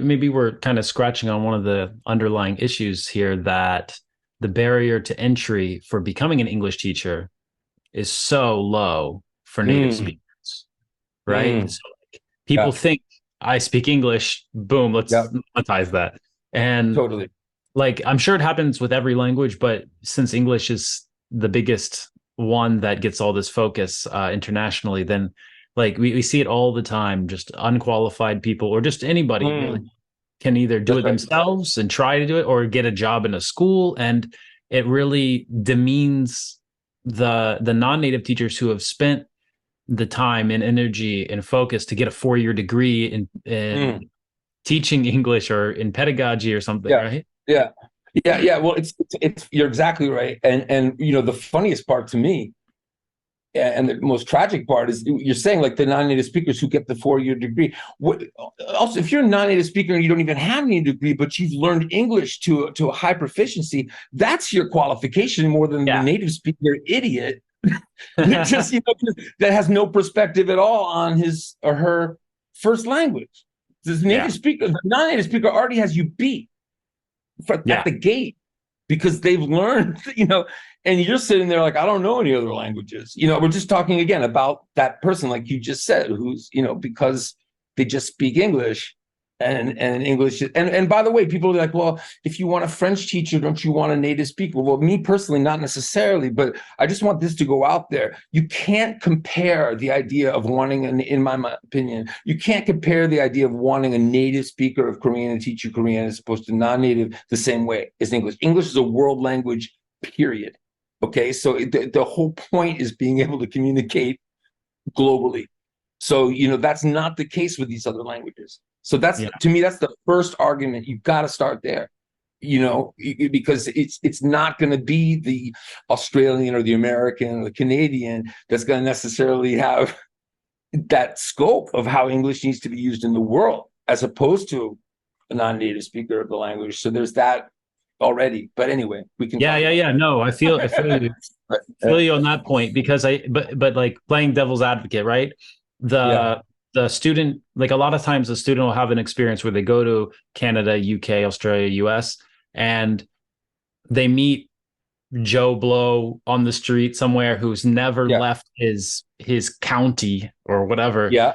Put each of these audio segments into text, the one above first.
Maybe we're kind of scratching on one of the underlying issues here, that the barrier to entry for becoming an English teacher is so low for native Mm, speakers, right? mm, So like, people yeah, think I speak English, boom, let's yeah, monetize that. And totally. like, I'm sure it happens with every language, but since English is the biggest one that gets all this focus internationally, then like we see it all the time, just unqualified people or just anybody really Mm, can either do that's it right. themselves and try to do it or get a job in a school, and it really demeans the non-native teachers who have spent the time and energy and focus to get a 4-year degree in Mm, teaching English or in pedagogy or something, yeah, right? yeah, yeah. Well, it's you're exactly right. And the funniest part to me, and the most tragic part is you're saying like the non-native speakers who get the 4-year degree. What, also, if you're a non-native speaker and you don't even have any degree, but you've learned English to a high proficiency, that's your qualification more than the Yeah. native speaker idiot that just that has no perspective at all on his or her first language. This Yeah. native speaker, the non-native speaker already has you beat at Yeah. the gate because they've learned, and you're sitting there like, I don't know any other languages. We're just talking again about that person, like you just said, who's, because they just speak English and English. And by the way, people are like, well, if you want a French teacher, don't you want a native speaker? Well, me personally, not necessarily, but I just want this to go out there. You can't compare the idea of wanting, in my opinion, you can't compare the idea of wanting a native speaker of Korean and teach you Korean as opposed to non-native the same way as English. English is a world language, period. Okay, so the whole point is being able to communicate globally. So, that's not the case with these other languages. So that's, Yeah. to me, that's the first argument. You've got to start there, because it's not going to be the Australian or the American or the Canadian that's going to necessarily have that scope of how English needs to be used in the world, as opposed to a non-native speaker of the language. So there's that already. But anyway, we can Yeah. talk Yeah. about Yeah. No, I feel you. that. Feel you on that point, because but like playing devil's advocate, right? Yeah. The student, like a lot of times the student will have an experience where they go to Canada, UK, Australia, US, and they meet Joe Blow on the street somewhere who's never Yeah. left his county or whatever. Yeah.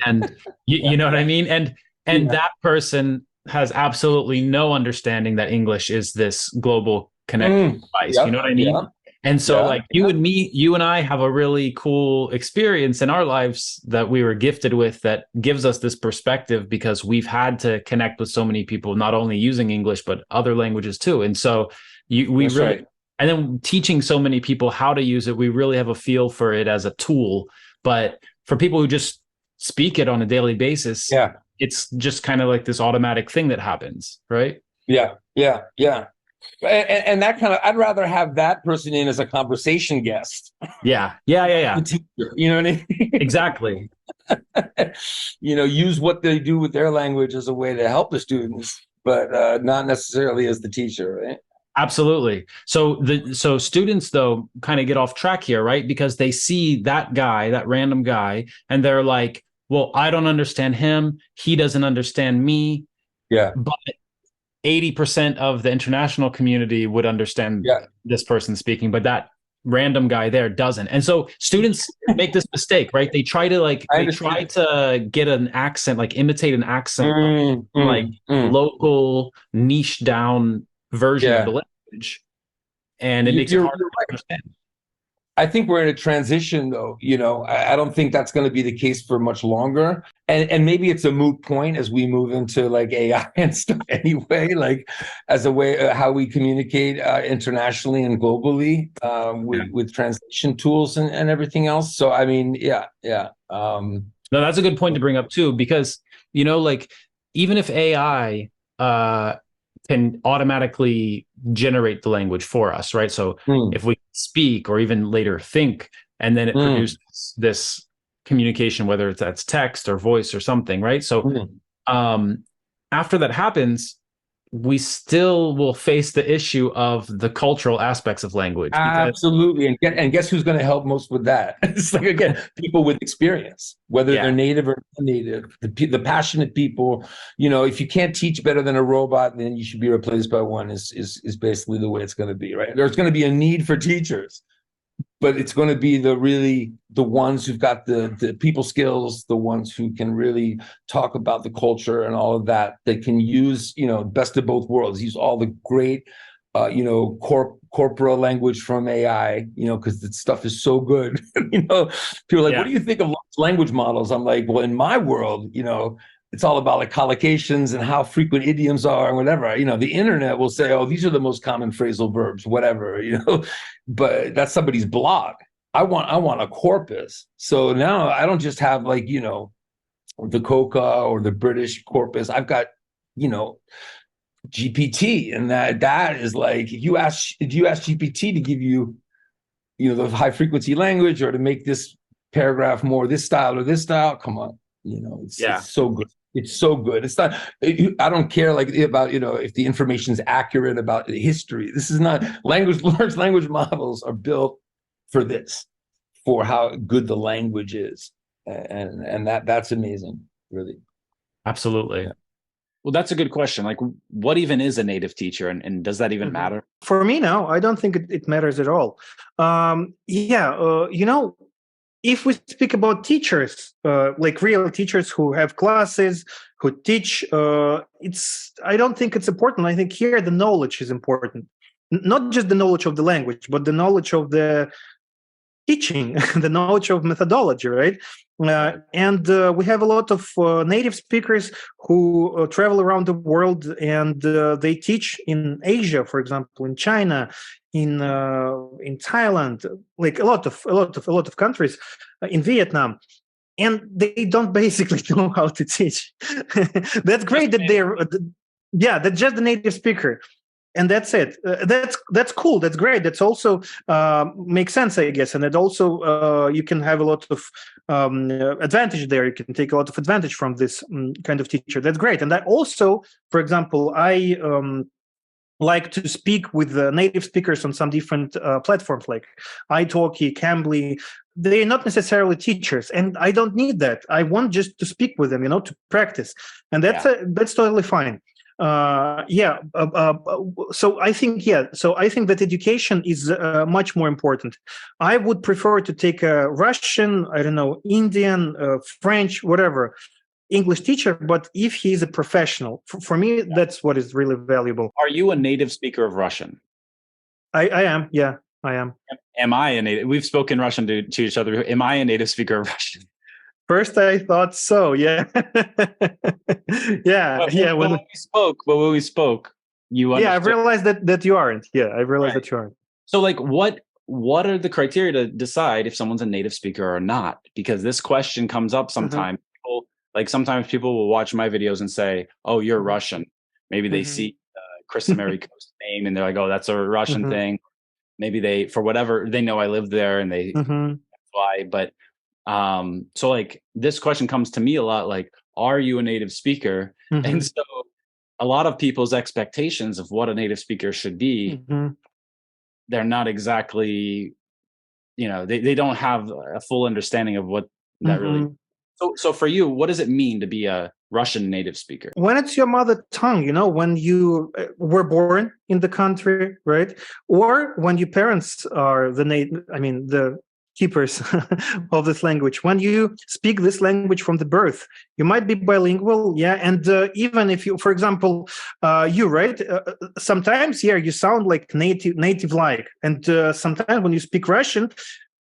And you Yeah. know what I mean? And Yeah. that person has absolutely no understanding that English is this global connecting device. You Yeah. know what I mean? Yeah. And so Yeah. like you and I have a really cool experience in our lives that we were gifted with that gives us this perspective because we've had to connect with so many people, not only using English, but other languages too. And so we That's really, right. and then teaching so many people how to use it, we really have a feel for it as a tool. But for people who just speak it on a daily basis, Yeah. it's just kind of like this automatic thing that happens, right? Yeah. Yeah. Yeah. And that kind of, I'd rather have that person in as a conversation guest, Yeah. Yeah. Yeah. the Yeah. teacher. You know what I mean? Exactly. Use what they do with their language as a way to help the students, but not necessarily as the teacher, right? Absolutely. So students though kind of get off track here, right? Because they see that guy, that random guy, and they're like, "Well, I don't understand him. He doesn't understand me." Yeah. But 80% of the international community would understand Yeah. this person speaking, but that random guy there doesn't. And so students make this mistake, right? I They try understand. to get an accent, like imitate an accent of Mm, like mm, mm. local niche down version of the Yeah. language, and it You, makes it you're, harder you're to understand. I think we're in a transition, though. I don't think that's going to be the case for much longer. And maybe it's a moot point as we move into like AI and stuff anyway, like as a way how we communicate internationally and globally Yeah. with translation tools and everything else. So, I mean, yeah, yeah. No, that's a good point to bring up too, because like even if AI can automatically generate the language for us, right? So Mm, if we speak or even later think, and then it mm, produces this communication, whether that's text or voice or something, right? So mm, um, after that happens, we still will face the issue of the cultural aspects of language because Absolutely. And guess who's going to help most with that? It's like, again, people with experience, whether they're yeah, native or non-native, the passionate people. If you can't teach better than a robot, then you should be replaced by one is basically the way it's going to be, right? There's going to be a need for teachers, but it's going to be the ones who've got the people skills, the ones who can really talk about the culture and all of that, that can use, best of both worlds, use all the great, corporal language from AI, because the stuff is so good. People are like, yeah, what do you think of large language models? I'm like, well, in my world, it's all about like collocations and how frequent idioms are and whatever. The internet will say, oh, these are the most common phrasal verbs, whatever, but that's somebody's blog. I want a corpus. So now I don't just have like, the Coca or the British corpus. I've got, GPT, and that is like, if you ask GPT to give you, the high frequency language, or to make this paragraph more this style or this style, come on, yeah. it's so good. It's so good. It's not. I don't care like about if the information is accurate about the history. This is not large language models are built for this, for how good the language is, and that's amazing, really. Absolutely. Yeah. Well, that's a good question. Like, what even is a native teacher, and does that even matter? For me, no, I don't think it matters at all. If we speak about teachers, like real teachers who have classes, who teach, I don't think it's important. I think here the knowledge is important. Not just the knowledge of the language, but the knowledge of the teaching, the knowledge of methodology, right? And we have a lot of native speakers who travel around the world, and they teach in Asia, for example, in China, in Thailand, like a lot of countries, in Vietnam, and they don't basically know how to teach. That's great that that's just the native speaker. And that's it. That's cool. That's great. That's also makes sense, I guess. And it also you can have a lot of advantage there. You can take a lot of advantage from this kind of teacher. That's great. And I also, for example, I like to speak with native speakers on some different platforms like italki, Cambly. They're not necessarily teachers, and I don't need that. I want just to speak with them, to practice, and that's totally fine. So I think that education is much more important. I would prefer to take a Russian, I don't know, Indian, French, whatever, English teacher, but if he is a professional, for me, that's what is really valuable. Are you a native speaker of Russian? I am. Yeah, I am. Am I a native? We've spoken Russian to each other. Am I a native speaker of Russian? First, I thought so. Yeah, When we spoke, you understood. Yeah, I realized that you aren't. Yeah, I realized that you aren't. So, like, what are the criteria to decide if someone's a native speaker or not? Because this question comes up sometimes. Sometimes people will watch my videos and say, "Oh, you're Russian." Maybe they see Chris Americo's name and they're like, "Oh, that's a Russian thing." Maybe they, for whatever, they know I live there and they fly, but. So like this question comes to me a lot, like, are you a native speaker? And so a lot of people's expectations of what a native speaker should be, they're not exactly, they don't have a full understanding of what that really. So for you, what does it mean to be a Russian native speaker? When it's your mother tongue, when you were born in the country, right? Or when your parents are the keepers of this language. When you speak this language from the birth, you might be bilingual, and even if you, for example, sometimes, you sound like native-like, and sometimes when you speak Russian,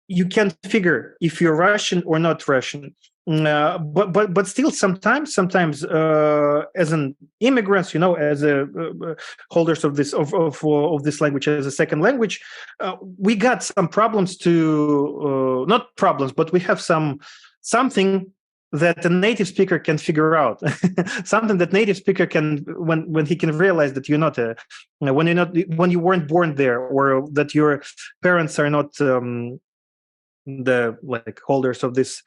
you can't figure if you're Russian or not Russian. But still, sometimes as an immigrants, as a holders of this of this language as a second language, we got some problems to not problems, but we have something that a native speaker can figure out, something that native speaker can when he can realize that you're not when you weren't born there, or that your parents are not. the like holders of this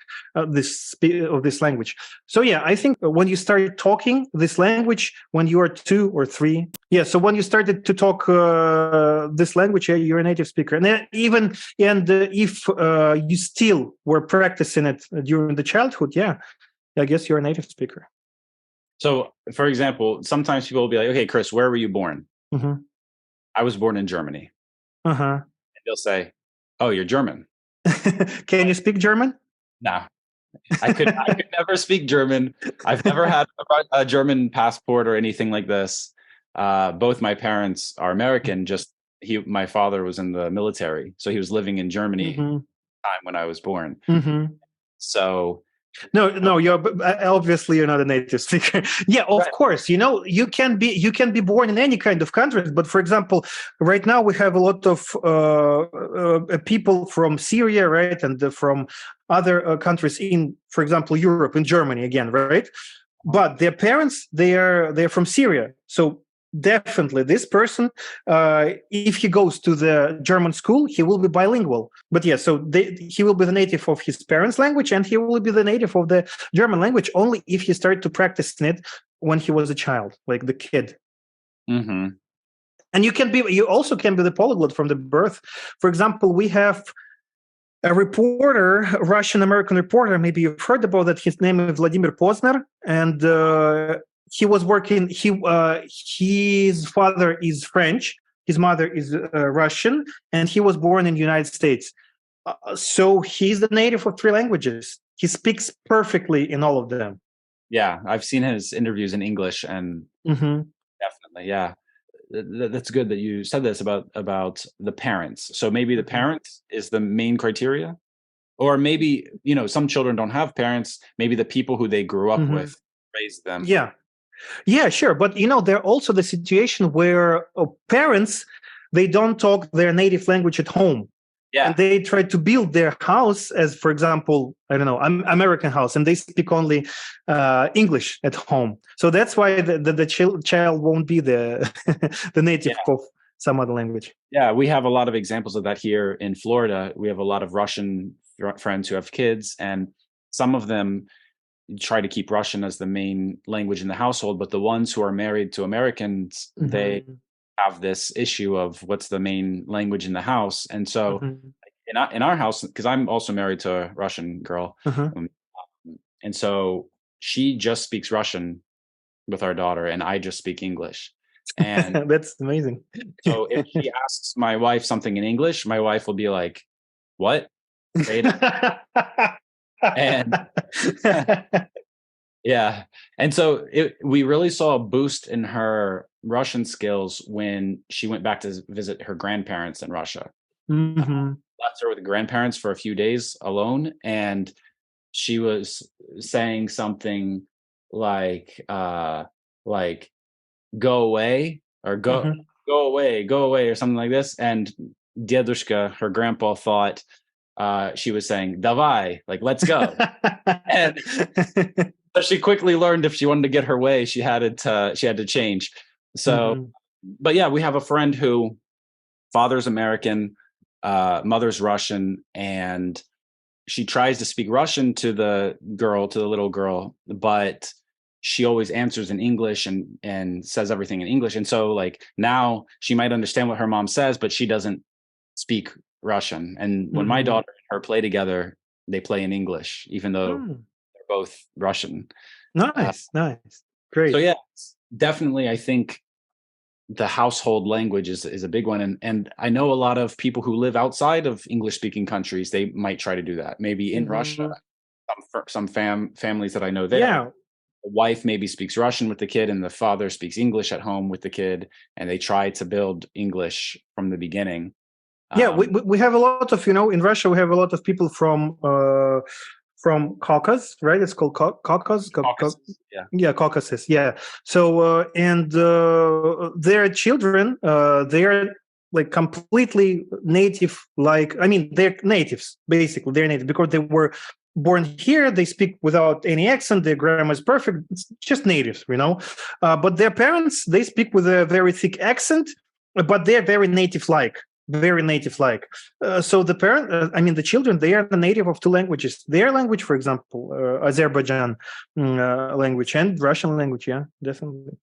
language. So yeah, I think when you start talking this language when you are 2 or 3, yeah, so when you started to talk this language, yeah, you're a native speaker. And if you still were practicing it during the childhood, yeah, I guess you're a native speaker. So, for example, sometimes people will be like, okay, Chris, where were you born? Mm-hmm. I was born in Germany. Uh-huh. And they'll say, oh, you're German. Can you speak German? No, I could never speak German. I've never had a German passport or anything like this. Both my parents are American. My father was in the military, so he was living in Germany time when I was born. So no, you're not a native speaker. Yeah, of course. You can be born in any kind of country. But for example, right now we have a lot of people from Syria, right, and from other countries in, for example, Europe, in Germany again, right. But their parents, they're from Syria, so definitely this person, if he goes to the German school, he will be bilingual. But yeah, so he will be the native of his parents' language, and he will be the native of the German language only if he started to practice it when he was a child, like the kid. Mm-hmm. And you also can be the polyglot from the birth. For example, we have a reporter, a Russian-American reporter, maybe you've heard about that. His name is Vladimir Posner, and he was working. His father is French, his mother is Russian, and he was born in the United States. So he's the native of 3 languages. He speaks perfectly in all of them. Yeah, I've seen his interviews in English, and definitely, yeah. That's good that you said this about the parents. So maybe the parents is the main criteria, or maybe some children don't have parents. Maybe the people who they grew up with raised them. Yeah, sure. But there also the situation where parents, they don't talk their native language at home. Yeah. And they try to build their house as, for example, I don't know, American house, and they speak only English at home. So that's why the child won't be the native of some other language. Yeah, we have a lot of examples of that here in Florida. We have a lot of Russian friends who have kids, and some of them try to keep Russian as the main language in the household. But the ones who are married to Americans, they have this issue of what's the main language in the house. And so in our house, because I'm also married to a Russian girl, and so she just speaks Russian with our daughter, and I just speak English. And that's amazing. So if she asks my wife something in English, my wife will be like, what? And yeah. And so we really saw a boost in her Russian skills when she went back to visit her grandparents in Russia. Left her with the grandparents for a few days alone, and she was saying something like go away, or go away, or something like this. And Dedushka, her grandpa, thought she was saying davai, like let's go. And so she quickly learned if she wanted to get her way, she had to change. So but yeah, we have a friend who father's American, mother's Russian, and she tries to speak Russian to the little girl, but she always answers in English and says everything in English. And so like now she might understand what her mom says, but she doesn't speak Russian. And when my daughter and her play together, they play in English, even though they're both Russian. Nice. Great. So yeah, definitely I think the household language is a big one. And I know a lot of people who live outside of English speaking countries, they might try to do that. Maybe in Russia, some families that I know there. Yeah. The wife maybe speaks Russian with the kid, and the father speaks English at home with the kid, and they try to build English from the beginning. Yeah, we have a lot of, in Russia, we have a lot of people from Caucasus, right? It's called Caucasus. Yeah, Caucasus. Yeah. So and their children, they're like completely native. They're natives basically. They're native because they were born here. They speak without any accent. Their grammar is perfect. It's just natives, but their parents, they speak with a very thick accent, but they're very native-like. very native-like. So the parent, the children, they are the native of two languages. Their language, for example, Azerbaijan language and Russian language. Yeah, definitely.